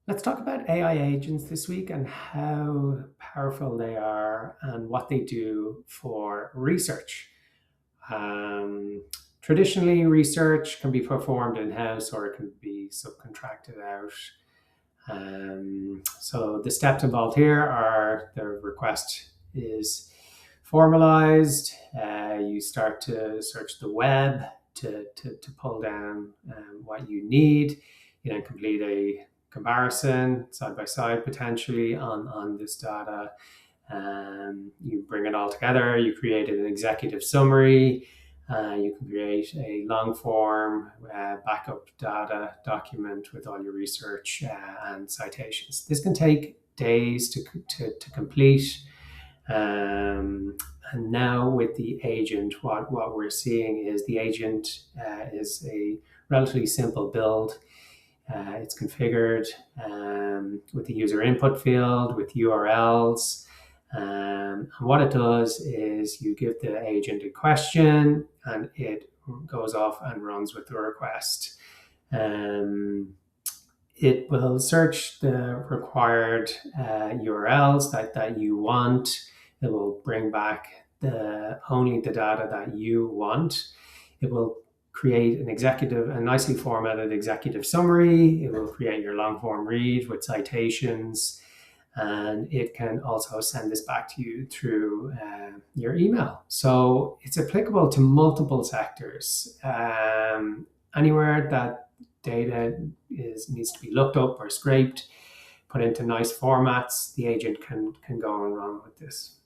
Let's talk about AI agents this week and how powerful they are and what they do for research. Um, Traditionally, research can be performed in house or it can be subcontracted out. So the steps involved here are the request is formalized. You start to search the web to pull down what you need. You then complete a comparison side by side potentially on this data. You bring it all together. You create an executive summary. You can create a long form backup data document with all your research and citations. This can take days to complete. Um, and now with the agent, what we're seeing is the agent is a relatively simple build. It's configured with the user input field with URLs. And what it does is you give the agent a question and it goes off and runs with the request. Um, it will search the required URLs that you want. It will bring back only the data that you want. It will create a nicely formatted executive summary. It will create your long form read with citations, and it can also send this back to you through your email. So it's applicable to multiple sectors. Anywhere that data needs to be looked up or scraped, put into nice formats, the agent can go and run with this.